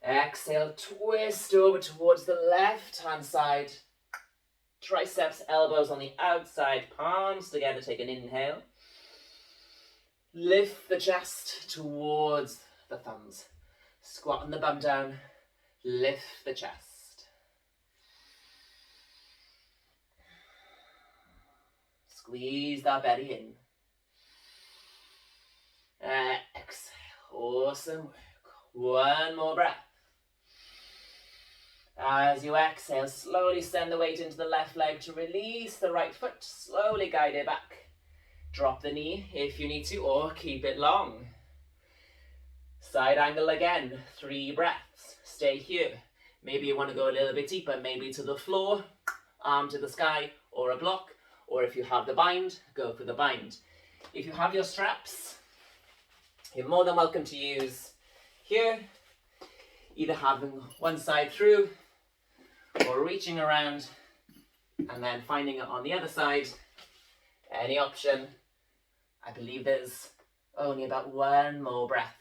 Exhale, twist over towards the left hand side. Triceps, elbows on the outside, palms together, take an inhale. Lift the chest towards the thumbs. Squatting the bum down, lift the chest. Squeeze that belly in. Exhale, awesome work. One more breath. As you exhale, slowly send the weight into the left leg to release the right foot. Slowly guide it back. Drop the knee if you need to, or keep it long. Side angle again, 3 breaths. Stay here. Maybe you want to go a little bit deeper, maybe to the floor, arm to the sky, or a block. Or if you have the bind, go for the bind. If you have your straps, you're more than welcome to use here, either having one side through or reaching around and then finding it on the other side. Any option. I believe there's only about one more breath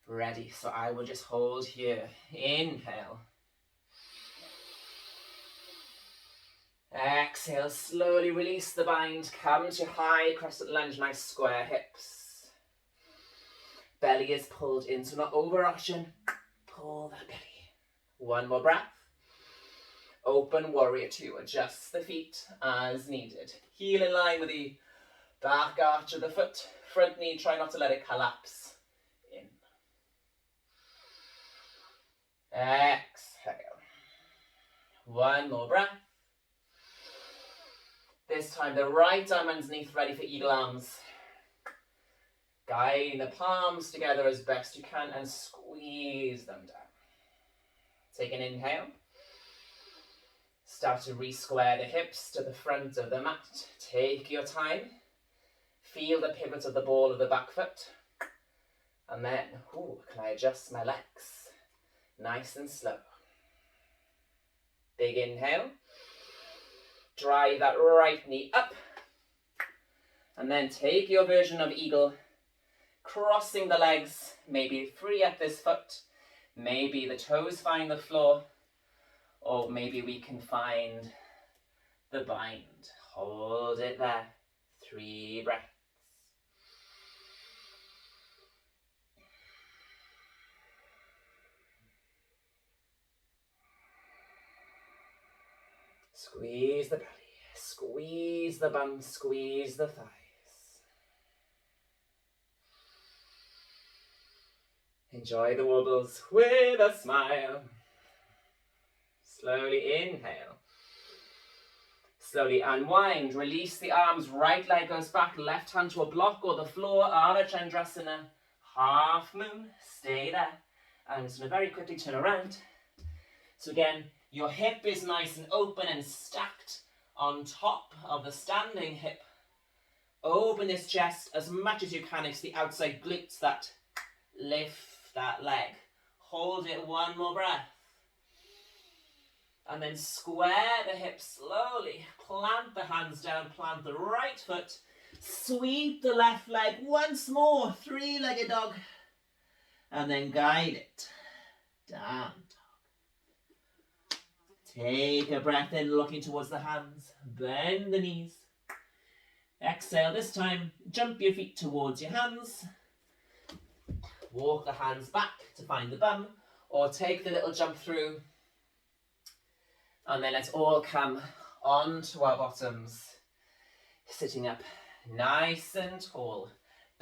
ready, so I will just hold here. Inhale. Exhale, slowly release the bind. Come to high crescent lunge, nice square hips. Belly is pulled in, so not overarching. Pull that belly. One more breath. Open warrior 2. Adjust the feet as needed. Heel in line with the back arch of the foot. Front knee, try not to let it collapse in. Exhale. One more breath. This time the right arm underneath, ready for eagle arms. Guiding the palms together as best you can and squeeze them down. Take an inhale. Start to re-square the hips to the front of the mat. Take your time. Feel the pivot of the ball of the back foot. And then, can I adjust my legs? Nice and slow. Big inhale. Drive that right knee up. And then take your version of eagle. Crossing the legs. Maybe free up this foot. Maybe the toes find the floor. Or maybe we can find the bind. Hold it there. 3 breaths. Squeeze the belly. Squeeze the bum. Squeeze the thighs. Enjoy the wobbles with a smile. Slowly inhale. Slowly unwind. Release the arms. Right leg goes back. Left hand to a block or the floor. Ardha Chandrasana. Half moon. Stay there. I'm just going to very quickly turn around. So again, your hip is nice and open and stacked on top of the standing hip. Open this chest as much as you can. It's the outside glutes that lift that leg. Hold it, one more breath. And then square the hips slowly. Plant the hands down, plant the right foot. Sweep the left leg once more, 3-legged dog. And then guide it. Down dog. Take a breath in, looking towards the hands. Bend the knees. Exhale this time. Jump your feet towards your hands. Walk the hands back to find the bum. Or take the little jump through. And then let's all come onto our bottoms. Sitting up nice and tall.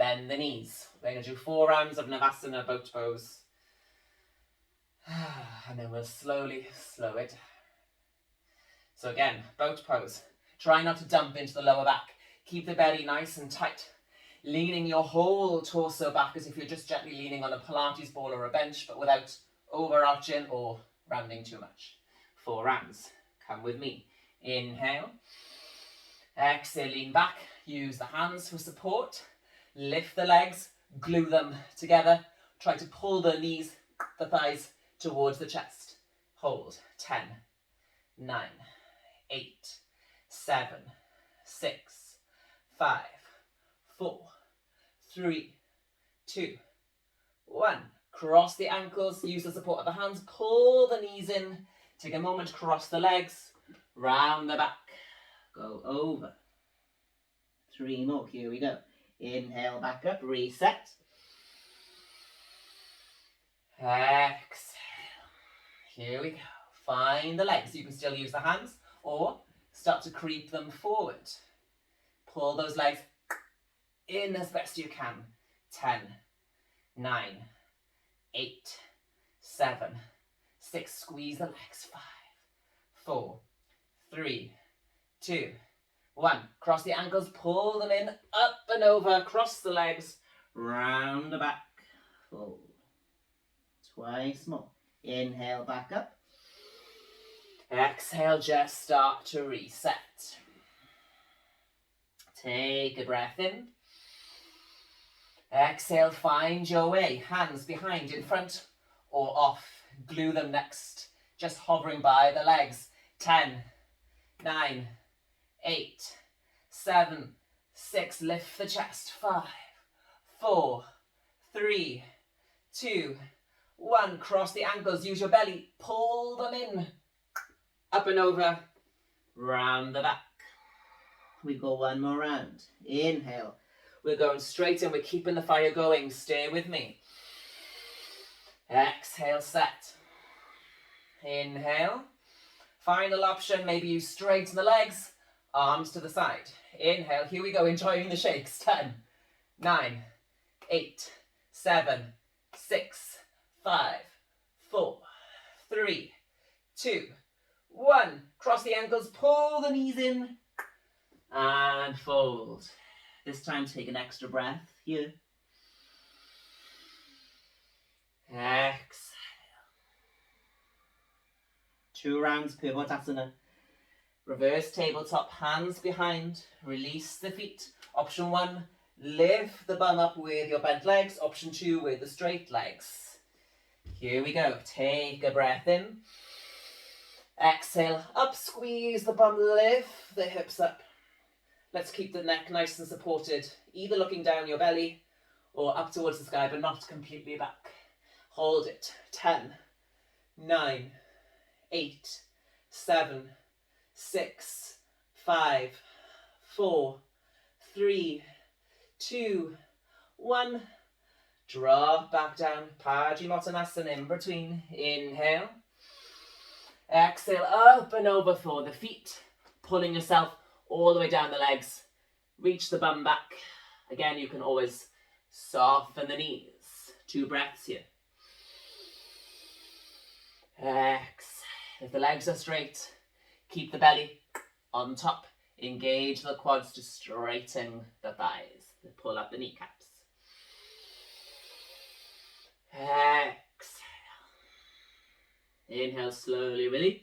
bend the knees. We're going to do 4 rounds of Navasana boat pose. And then we'll slowly slow it. So again, boat pose. Try not to dump into the lower back. Keep the belly nice and tight. Leaning your whole torso back as if you're just gently leaning on a Pilates ball or a bench, but without overarching or rounding too much. 4 rounds. Come with me. Inhale. Exhale, lean back. Use the hands for support. Lift the legs. Glue them together. Try to pull the knees, the thighs towards the chest. Hold. 10, 9, 8, 7, 6, 5, 4, 3, 2, 1. Cross the ankles, use the support of the hands, pull the knees in, take a moment to cross the legs, round the back, go over. 3 more, here we go. Inhale, back up, reset. Exhale. Here we go. Find the legs. You can still use the hands or start to creep them forward. Pull those legs in as best you can. 10, 9, 8, 7, 6. Squeeze the legs. 5, 4, 3, 2, 1. Cross the ankles, pull them in, up and over, cross the legs, round the back. Fold. Twice more. Inhale, back up. Exhale, just start to reset. Take a breath in. Exhale, find your way. Hands behind, in front or off. Glue them next. Just hovering by the legs. 10, 9, 8, 7, 6. Lift the chest. 5, 4, 3, 2, 1. Cross the ankles. Use your belly. Pull them in. Up and over. Round the back. We go 1 more round. Inhale. We're going straight in. We're keeping the fire going. Stay with me. Exhale, set. Inhale. Final option. Maybe you straighten the legs. Arms to the side. Inhale. Here we go. Enjoying the shakes. 10, 9, 8, 7, 6, 5, 4, 3, 2, 1. Cross the ankles. Pull the knees in. And fold. This time take an extra breath here. Exhale. 2 rounds Pivot-asana. Reverse tabletop, hands behind. Release the feet. Option 1, lift the bum up with your bent legs. Option 2, with the straight legs. Here we go. Take a breath in. Exhale, up, squeeze the bum, lift the hips up. Let's keep the neck nice and supported, either looking down your belly or up towards the sky, but not completely back. Hold it. 10, 9, 8, 7, 6, 5, 4, 3, 2, 1. Drop back down. Paschimottanasana in between. Inhale. Exhale, up and over for the feet. Pulling yourself all the way down the legs. Reach the bum back. Again, you can always soften the knees. 2 breaths here. Exhale. If the legs are straight, keep the belly on top. Engage the quads to straighten the thighs. Pull up the kneecaps. Exhale. Inhale, slowly release.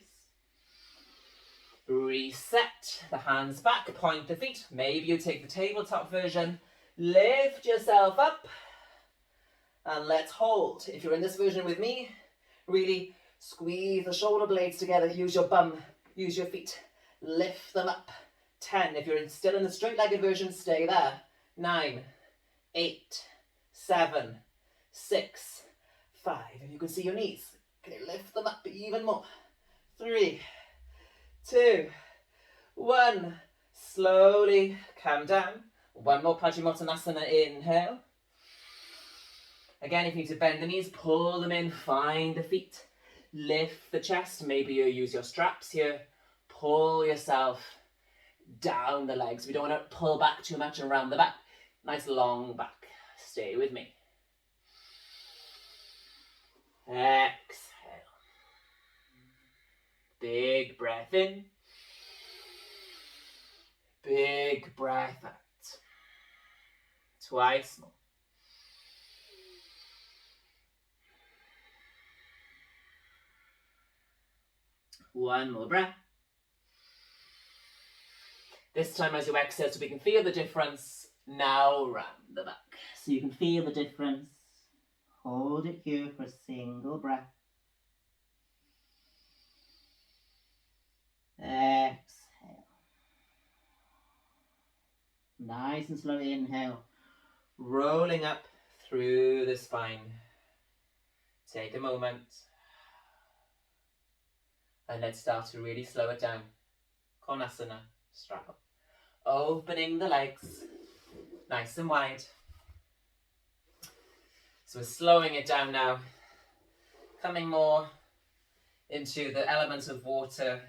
Reset the hands back, point the feet. Maybe you take the tabletop version. Lift yourself up. And let's hold. If you're in this version with me, really squeeze the shoulder blades together. Use your bum, use your feet. Lift them up. 10. If you're still in the straight-legged version, stay there. 9, 8, 7, 6, 5. If you can see your knees, can you lift them up even more? 3, 2, 1. Slowly come down. 1 more Paschimottanasana. Inhale. Again, if you need to bend the knees, pull them in. Find the feet. Lift the chest. Maybe you use your straps here. Pull yourself down the legs. We don't want to pull back too much around the back. Nice long back. Stay with me. Exhale. Big breath in. Big breath out. Twice more. One more breath. This time as you exhale, so we can feel the difference now round the back. So you can feel the difference. Hold it here for a single breath. Exhale. Nice and slow inhale. Rolling up through the spine. Take a moment. And let's start to really slow it down. Konasana, strap up. Opening the legs, nice and wide. So we're slowing it down now. Coming more into the elements of water,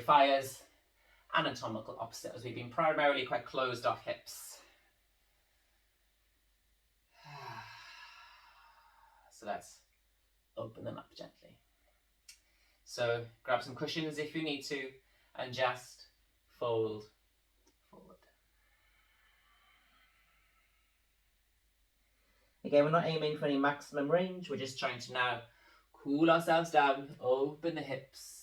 fire's anatomical opposite, as we've been primarily quite closed off hips. So let's open them up gently. So grab some cushions if you need to, and just fold forward. Again, we're not aiming for any maximum range, we're just trying to now cool ourselves down, open the hips.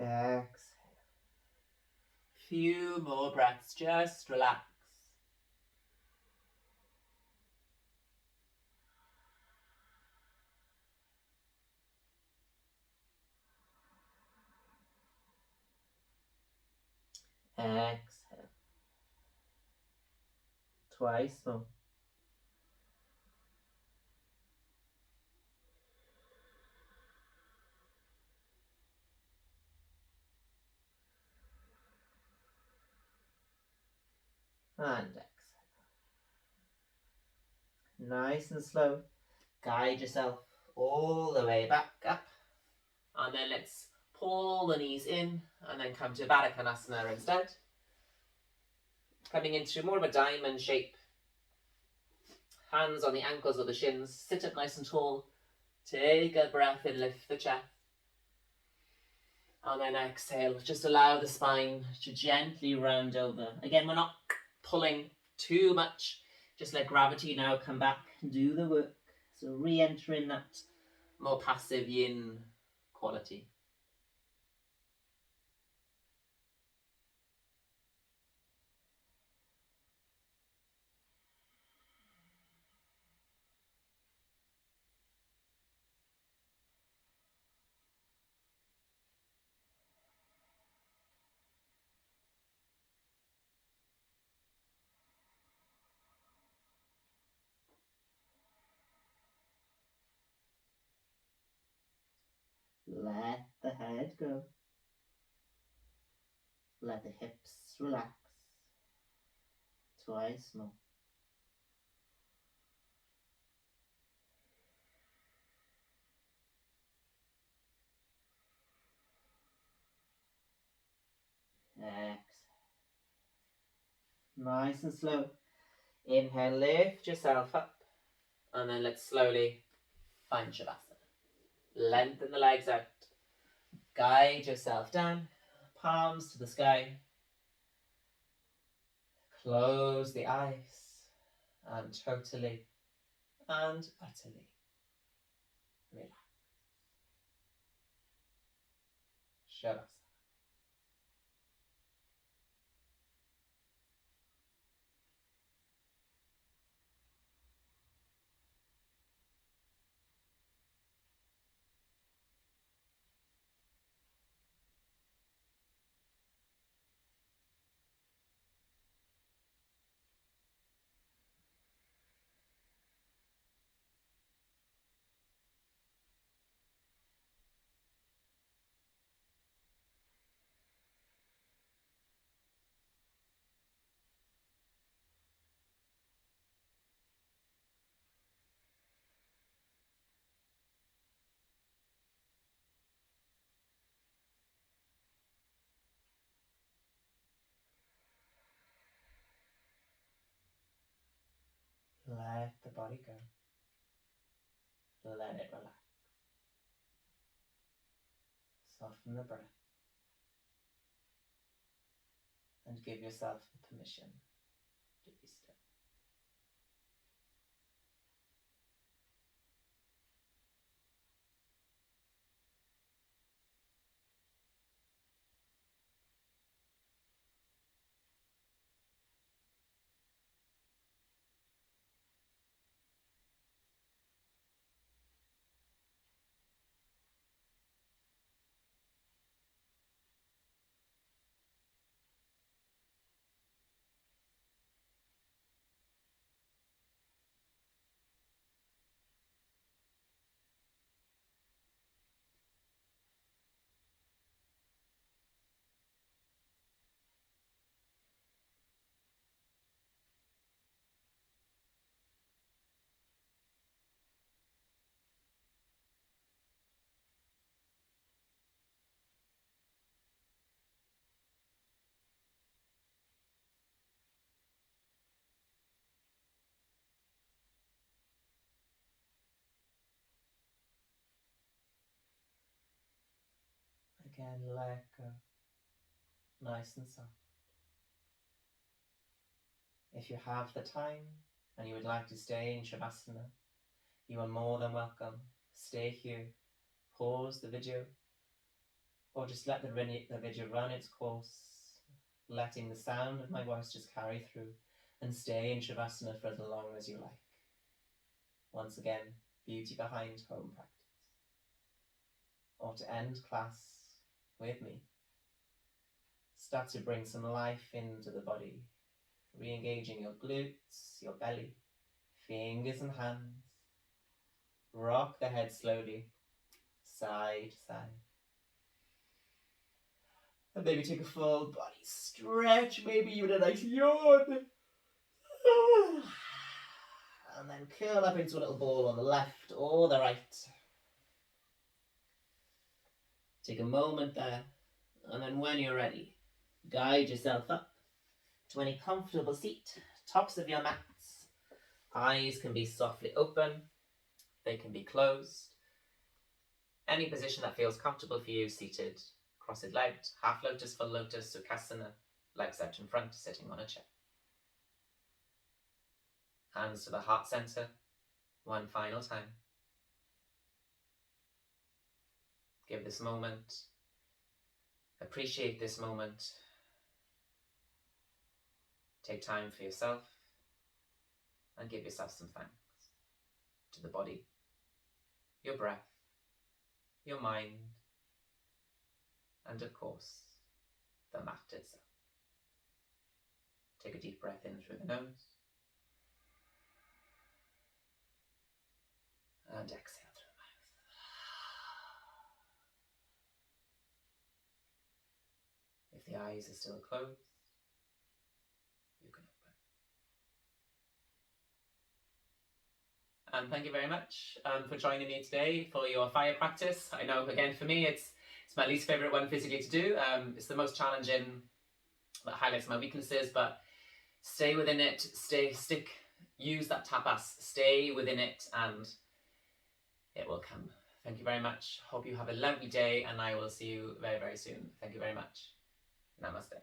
Exhale. Few more breaths, just relax. Exhale. Twice more. And exhale. Nice and slow. Guide yourself all the way back up. And then let's pull the knees in and then come to Baddha Konasana instead. Coming into more of a diamond shape. Hands on the ankles or the shins. Sit up nice and tall. Take a breath in, lift the chest. And then exhale. Just allow the spine to gently round over. Again, we're not pulling too much. Just let gravity now come back and do the work. So re-entering that more passive yin quality. Let the head go. Let the hips relax. Twice more. Exhale. Nice and slow. Inhale, lift yourself up. And then let's slowly find Shavasana. Lengthen the legs out. Guide yourself down. Palms to the sky. Close the eyes. And totally and utterly relax. Shavasana. Let the body go. Let it relax. Soften the breath. And give yourself the permission to be still. Again, let go. Nice and soft. If you have the time and you would like to stay in Shavasana, you are more than welcome. Stay here, pause the video, or just let the video run its course, letting the sound of my voice just carry through, and stay in Shavasana for as long as you like. Once again, beauty behind home practice. Or to end class with me, start to bring some life into the body, re-engaging your glutes, your belly, fingers and hands. Rock the head slowly, side to side. And maybe take a full body stretch, maybe even a nice yawn. And then curl up into a little ball on the left or the right. Take a moment there, and then when you're ready, guide yourself up to any comfortable seat, tops of your mats. Eyes can be softly open, they can be closed. Any position that feels comfortable for you, seated, crossed legged, half lotus, full lotus, sukhasana, legs out in front, sitting on a chair. Hands to the heart center, one final time. Give this moment, appreciate this moment. Take time for yourself and give yourself some thanks to the body, your breath, your mind, and of course, the mat itself. Take a deep breath in through the nose and exhale through the mouth. If the eyes are still closed, you can open. And thank you very much for joining me today for your fire practice. I know, again, for me, it's my least favourite one physically to do. It's the most challenging, that highlights my weaknesses, but stay within it, use that tapas, stay within it, and it will come. Thank you very much. Hope you have a lovely day, and I will see you very, very soon. Thank you very much. Namaste.